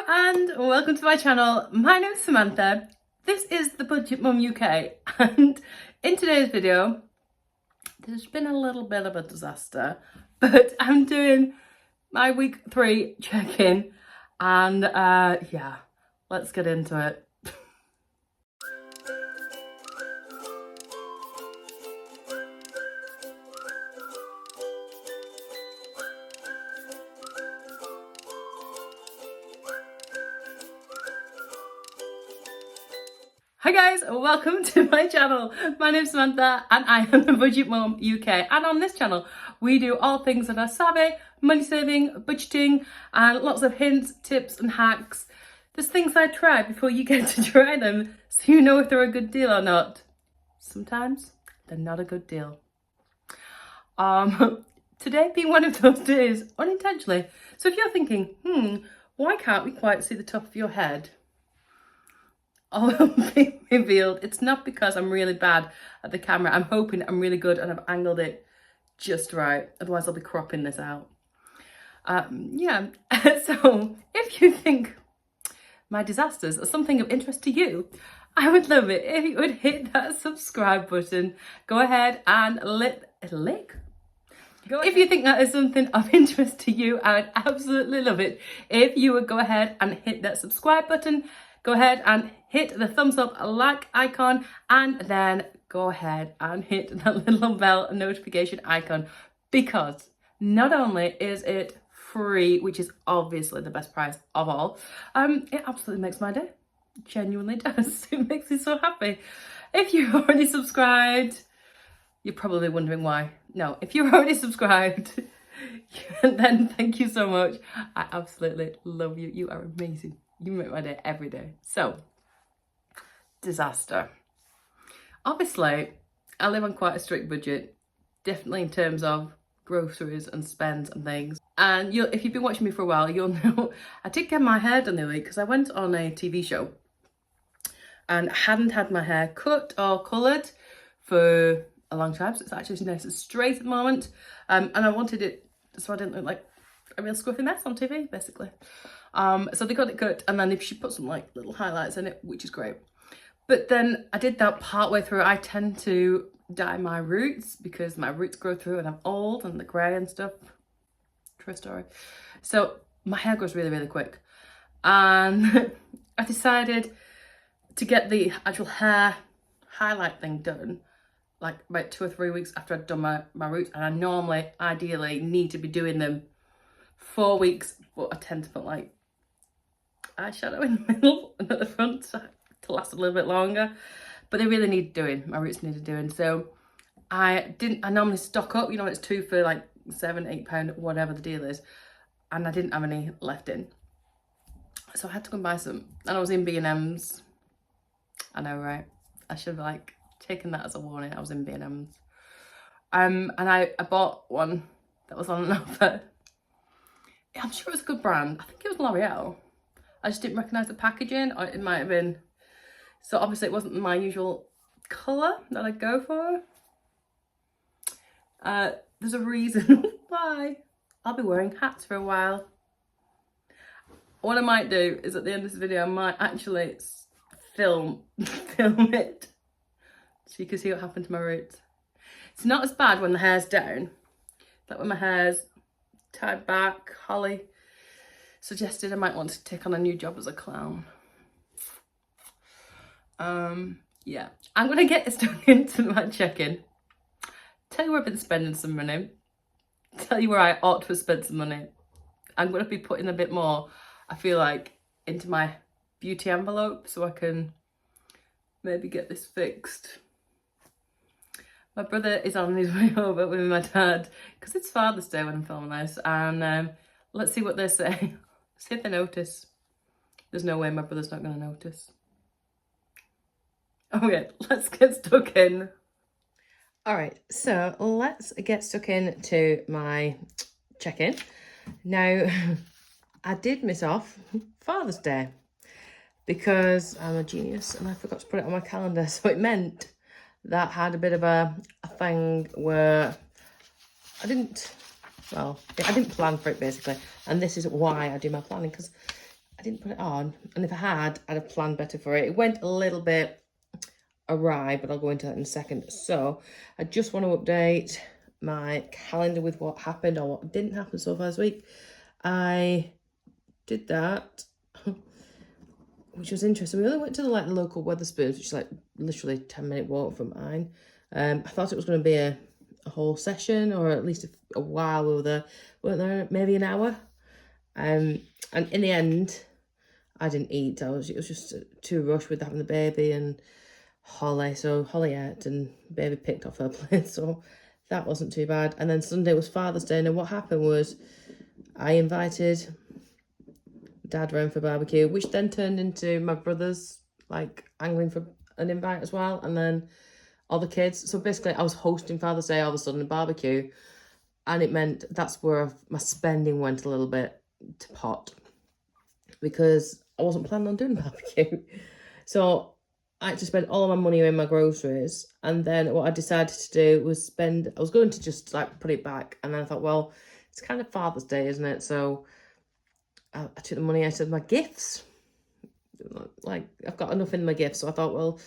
and welcome to my channel. My name's Samantha. This is the Budget Mum UK, and in today's video there's been a little bit of a disaster, but I'm doing my week 3 check-in, and yeah, let's get into it. Hi guys, welcome to my channel. My name's Samantha and I am the Budget Mum UK, and on this channel we do all things that are savvy, money saving, budgeting, and lots of hints, tips and hacks. There's things I try before you get to try them, so you know if they're a good deal or not. Sometimes they're not a good deal. Today being one of those days, unintentionally. So if you're thinking, why can't we quite see the top of your head? All being revealed. It's not because I'm really bad at the camera. I'm hoping I'm really good and I've angled it just right. Otherwise I'll be cropping this out. Yeah, so if you think my disasters are something of interest to you, I would love it if you would hit that subscribe button. Go ahead and lick. If you think that is something of interest to you, I would absolutely love it if you would go ahead and hit that subscribe button. Go ahead and hit the thumbs up like icon, and then go ahead and hit that little bell notification icon, because not only is it free, which is obviously the best price of all, it absolutely makes my day. It genuinely does. It makes me so happy. If you're already subscribed, you're probably wondering why. No, if you're already subscribed, then thank you so much. I absolutely love you. You are amazing. You make my day every day. So, disaster. Obviously, I live on quite a strict budget, definitely in terms of groceries and spends and things. And if you've been watching me for a while, you'll know I did get my hair done the other week because I went on a TV show and I hadn't had my hair cut or coloured for a long time. So it's actually nice and straight at the moment. And I wanted it so I didn't look like a real scruffy mess on TV, basically. So they got it cut, and then she put some like little highlights in it, which is great. But then I did that part way through. I tend to dye my roots because my roots grow through and I'm old and the grey and stuff. True story. So my hair grows really, really quick. And I decided to get the actual hair highlight thing done like about 2 or 3 weeks after I'd done my roots. And I normally, ideally, need to be doing them 4 weeks, but I tend to put like eyeshadow in the middle and at the front to last a little bit longer. But they really need doing. My roots needed doing. So I normally stock up, you know, it's 2 for like £7-8, whatever the deal is. And I didn't have any left in. So I had to go and buy some. And I was in B&M's. I know, right? I should have like taken that as a warning. I was in B&M's. And I bought one that was on an offer. I'm sure it was a good brand. I think it was L'Oreal. I just didn't recognise the packaging, or it might have been. So obviously it wasn't my usual colour that I go for. There's a reason why. I'll be wearing hats for a while. What I might do is at the end of this video, I might actually film it, so you can see what happened to my roots. It's not as bad when the hair's down, like when my hair's tied back. Holly suggested I might want to take on a new job as a clown. Yeah, I'm gonna get stuck into my check-in, tell you where I've been spending some money, tell you where I ought to have spent some money. I'm gonna be putting a bit more, I feel like, into my beauty envelope so I can maybe get this fixed. My brother is on his way over with my dad because it's Father's Day when I'm filming this, and let's see what they say. See if they notice. There's no way my brother's not going to notice. Okay, let's get stuck in. All right, so let's get stuck into my check-in. Now, I did miss off Father's Day because I'm a genius and I forgot to put it on my calendar, so it meant that had a bit of a thing where I didn't plan for it, basically. And this is why I do my planning, because I didn't put it on. And if I had, I'd have planned better for it. It went a little bit awry, but I'll go into that in a second. So I just want to update my calendar with what happened or what didn't happen so far this week. I did that, which was interesting. We only went to the local Weatherspoons, which is like literally 10-minute walk from mine. I thought it was going to be a whole session, or at least a while. We weren't there maybe an hour. And in the end, I didn't eat. It was just too rushed with having the baby and Holly. So Holly ate and baby picked off her plate. So that wasn't too bad. And then Sunday was Father's Day. And what happened was I invited Dad round for barbecue, which then turned into my brother's like angling for an invite as well. And then all the kids. So basically I was hosting Father's Day all of a sudden, a barbecue. And it meant that's where my spending went a little bit to pot, because I wasn't planning on doing barbecue. So I had to spend all my money in my groceries. And then what I decided to do was I was going to just like put it back. And then I thought, well, it's kind of Father's Day, isn't it? So I took the money out of my gifts. Like, I've got enough in my gifts. So I thought, well,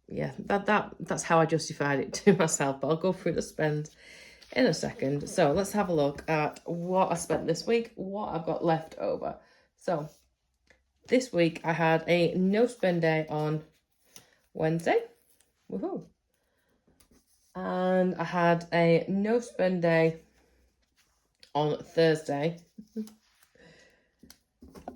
yeah, that's how I justified it to myself. But I'll go through the spend in a second. So let's have a look at what I spent this week, what I've got left over. So this week I had a no spend day on Wednesday. Woohoo. And I had a no spend day on Thursday.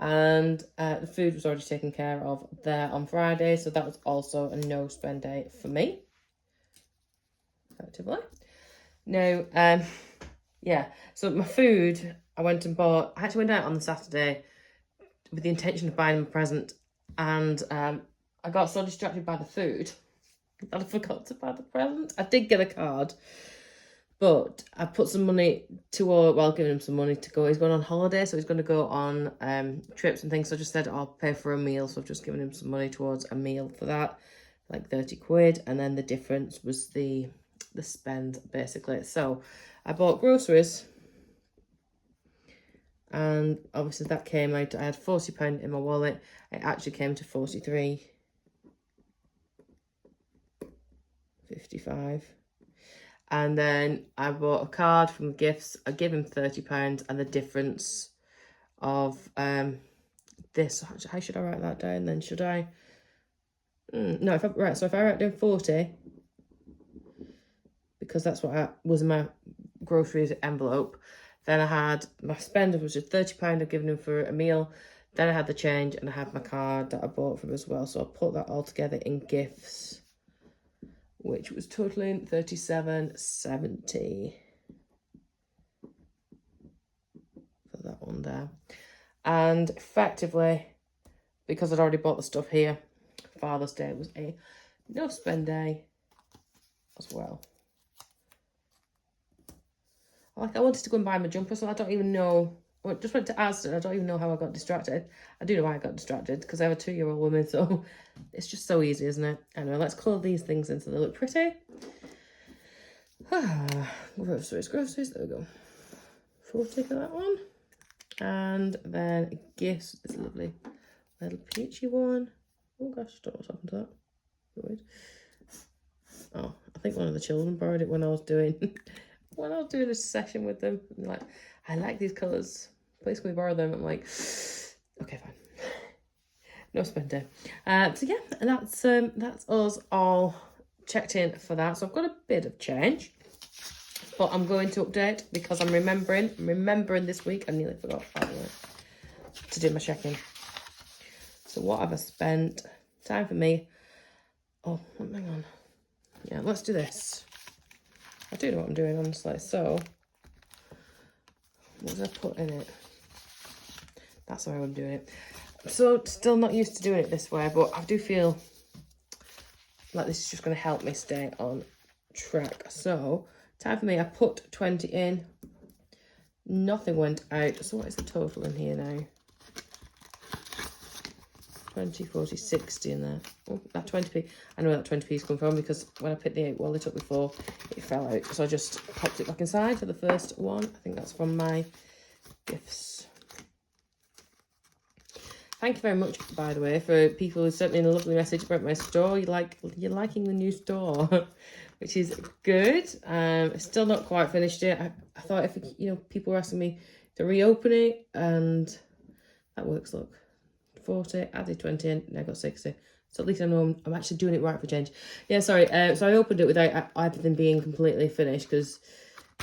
And the food was already taken care of there on Friday. So that was also a no spend day for me, effectively. No, yeah, so my food, I actually went out on the Saturday with the intention of buying him a present, and I got so distracted by the food that I forgot to buy the present. I did get a card, but I put some money giving him some money to go. He's going on holiday, so he's going to go on trips and things, so I just said I'll pay for a meal, so I've just given him some money towards a meal for that, like 30 quid, and then the difference was the spend, basically. So I bought groceries, and obviously that came out, I had £40 in my wallet. It actually came to 43.55. And then I bought a card from gifts. I gave him £30, and the difference of this, how should I write that down then? Should I no, if I write down 40, because that's what was in my groceries envelope. Then I had my spend, which was £30 I've given him for a meal. Then I had the change, and I had my card that I bought from as well. So I put that all together in gifts, which was totaling £37.70 for that one there. And effectively, because I'd already bought the stuff here, Father's Day was a no spend day as well. Like, I wanted to go and buy my jumper, so I don't even know. I just went to Asda. I don't even know how I got distracted. I do know why I got distracted, because I have a 2-year-old woman, so it's just so easy, isn't it? Anyway, let's colour these things in so they look pretty. Groceries, there we go. 40 for that one. And then gifts, this lovely little peachy one. Oh gosh, I don't know what's happened to that. Weird. Oh, I think one of the children borrowed it when I was doing a session with them. And like, I like these colours. Please can we borrow them? I'm like, okay, fine. No spending. So yeah, that's us all checked in for that. So I've got a bit of change, but I'm going to update because I'm remembering this week. I nearly forgot, by the way, to do my check-in. So what have I spent? Time for me. Oh, hang on. Yeah, let's do this. I do know what I'm doing, honestly. So, what did I put in it? That's how I'm doing it. So, still not used to doing it this way, but I do feel like this is just going to help me stay on track. So, time for me. I put 20 in. Nothing went out. So, what is the total in here now? 20, 40, 60 in there. Oh, that 20p. I know where that 20p's come from, because when I picked the 8 wallet up before, it fell out. So I just popped it back inside for the first one. I think that's from my gifts. thank you very much, by the way, for people who sent me a lovely message about my store. You're liking the new store, which is good. Still not quite finished it. I thought if people were asking me to reopen it, and that works. Look, 40 added 20 in, now I got 60. So at least I know I'm actually doing it right for change. Yeah, sorry. So I opened it without everything being completely finished because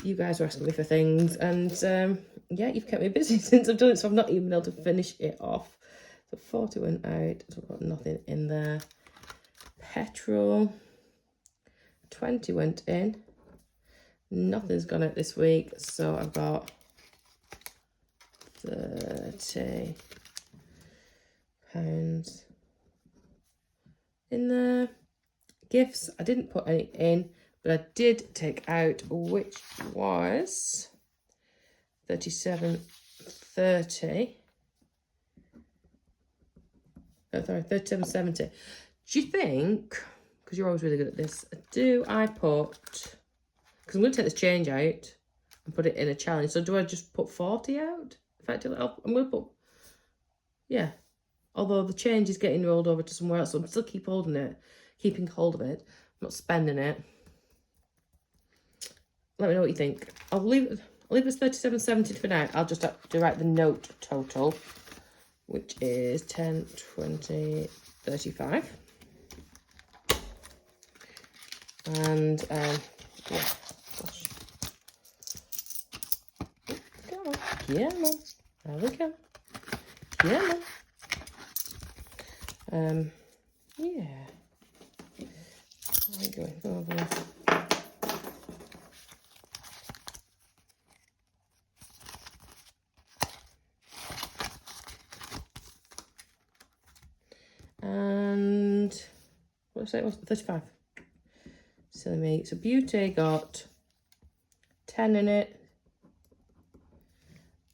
you guys were asking me for things, and yeah, you've kept me busy since I've done it, so I've not even been able to finish it off. So 40 went out, so I've got nothing in there. Petrol, 20 went in. Nothing's gone out this week, so I've got 30 pounds in there. Gifts, I didn't put any in, but I did take out, which was 37.30. Oh, sorry, 37.70. Do you think, because you're always really good at this, I put, because I'm going to take this change out and put it in a challenge, so do I just put 40 out? Effectively, I'm going to put, yeah. Although the change is getting rolled over to somewhere else, so I'm still keeping hold of it. I'm not spending it. Let me know what you think. I'll leave it as 37.70 for now. I'll just have to write the note total, which is 10, 20, 35. And yeah, gosh. Come on. Yeah, man. There we go. Yeah, man. Yeah. There we go. Go over there. And what did I say? It was 35. Silly me. So Beauty got 10 in it,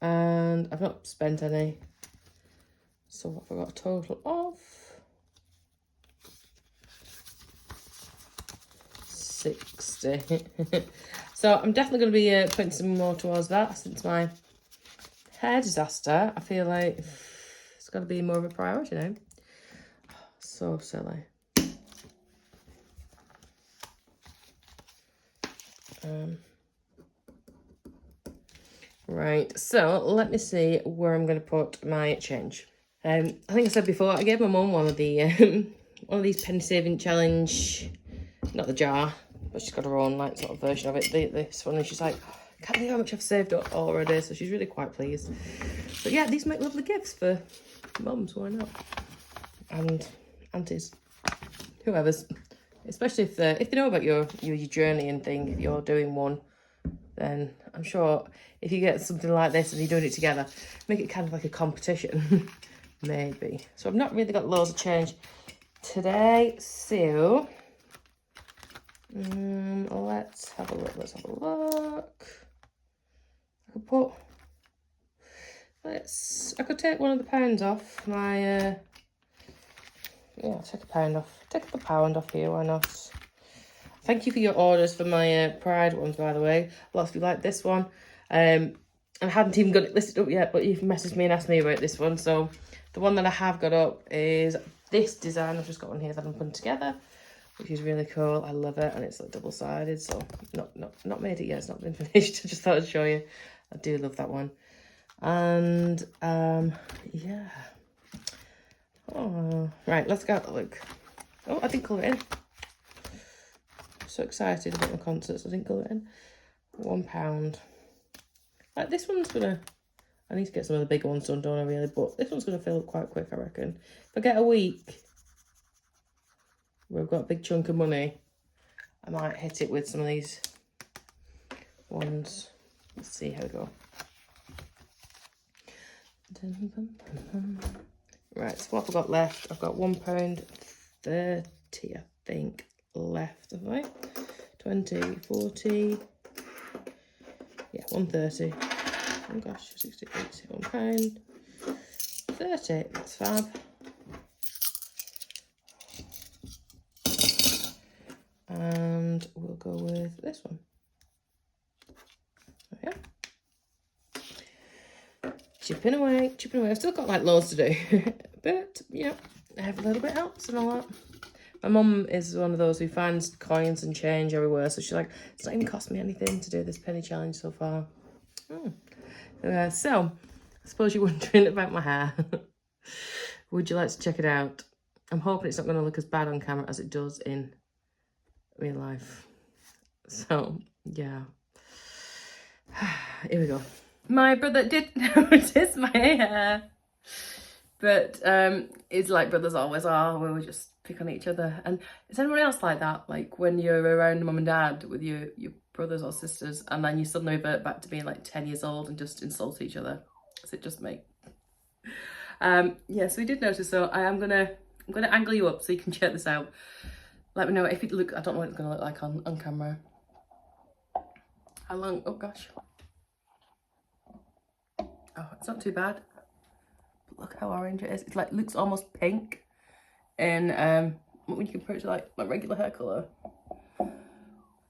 and I've not spent any. So what have I got a total of? 60. So I'm definitely going to be putting some more towards that since my hair disaster. I feel like it's got to be more of a priority now. So silly. Right, so let me see where I'm going to put my change. I think I said before, I gave my mum one of the one of these penny saving challenge, not the jar, but she's got her own like sort of version of it. This one, and she's like, I can't believe how much I've saved up already, so she's really quite pleased. But yeah, these make lovely gifts for mums, why not? And aunties, whoever's, especially if they know about your journey and thing. If you're doing one, then I'm sure if you get something like this and you're doing it together, make it kind of like a competition. Maybe. So I've not really got loads of change today, so let's have a look. I could take one of the pounds off my yeah, take a pound off. Take the pound off here, why not? Thank you for your orders for my Pride ones, by the way. Lots of you like this one. I hadn't even got it listed up yet, but you've messaged me and asked me about this one. So the one that I have got up is this design. I've just got one here that I'm putting together, which is really cool. I love it, and it's like double-sided. So not made it yet. It's not been finished. I just thought I'd show you. I do love that one. And yeah. Oh, right, let's go have a look. Oh, I didn't colour it in. So excited about my concerts, I didn't colour it in. £1. Like this one's gonna, I need to get some of the bigger ones done, don't I really? But this one's gonna fill up quite quick, I reckon. If I get a week where I've got a big chunk of money, I might hit it with some of these ones. Let's see how we go. Right, so what have I got left? I've got £1.30, I think, left, have I? 20, 40, yeah, 130. Oh gosh, 60, 80, £1. 30, that's fab. And we'll go with this one. There we go. chipping away, chipping away. I've still got like loads to do, but you know, every little bit helps and all that. My mum is one of those who finds coins and change everywhere, so she's like, it's not even cost me anything to do this penny challenge so far. So, I suppose you're wondering about my hair. Would you like to check it out? I'm hoping it's not going to look as bad on camera as it does in real life. So, yeah. Here we go. My brother did notice my hair, but it's like brothers always are, where we just pick on each other. And is anyone else like that? Like when you're around mum and dad with your brothers or sisters, and then you suddenly revert back to being like 10 years old and just insult each other? Is it just me? Yeah, so we did notice. So I'm gonna angle you up so you can check this out. Let me know if it look. I don't know what it's gonna look like on camera. How long? Oh gosh. Oh, it's not too bad. But look how orange it is. It's like looks almost pink. And when you compare it to like my regular hair colour,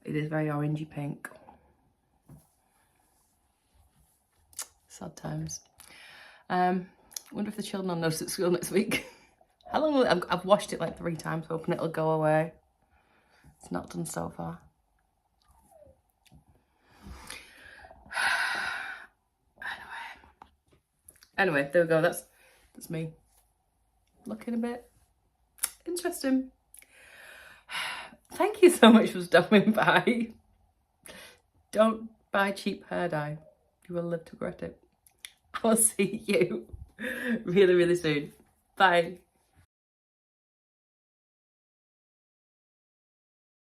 it is very orangey pink. Sad times. Wonder if the children will notice at school next week. How long will it? I've washed it like 3 times, hoping it'll go away. It's not done so far. Anyway, there we go. That's me. Looking a bit interesting. Thank you so much for stopping by. Don't buy cheap hair dye. You will live to regret it. I will see you really, really soon. Bye.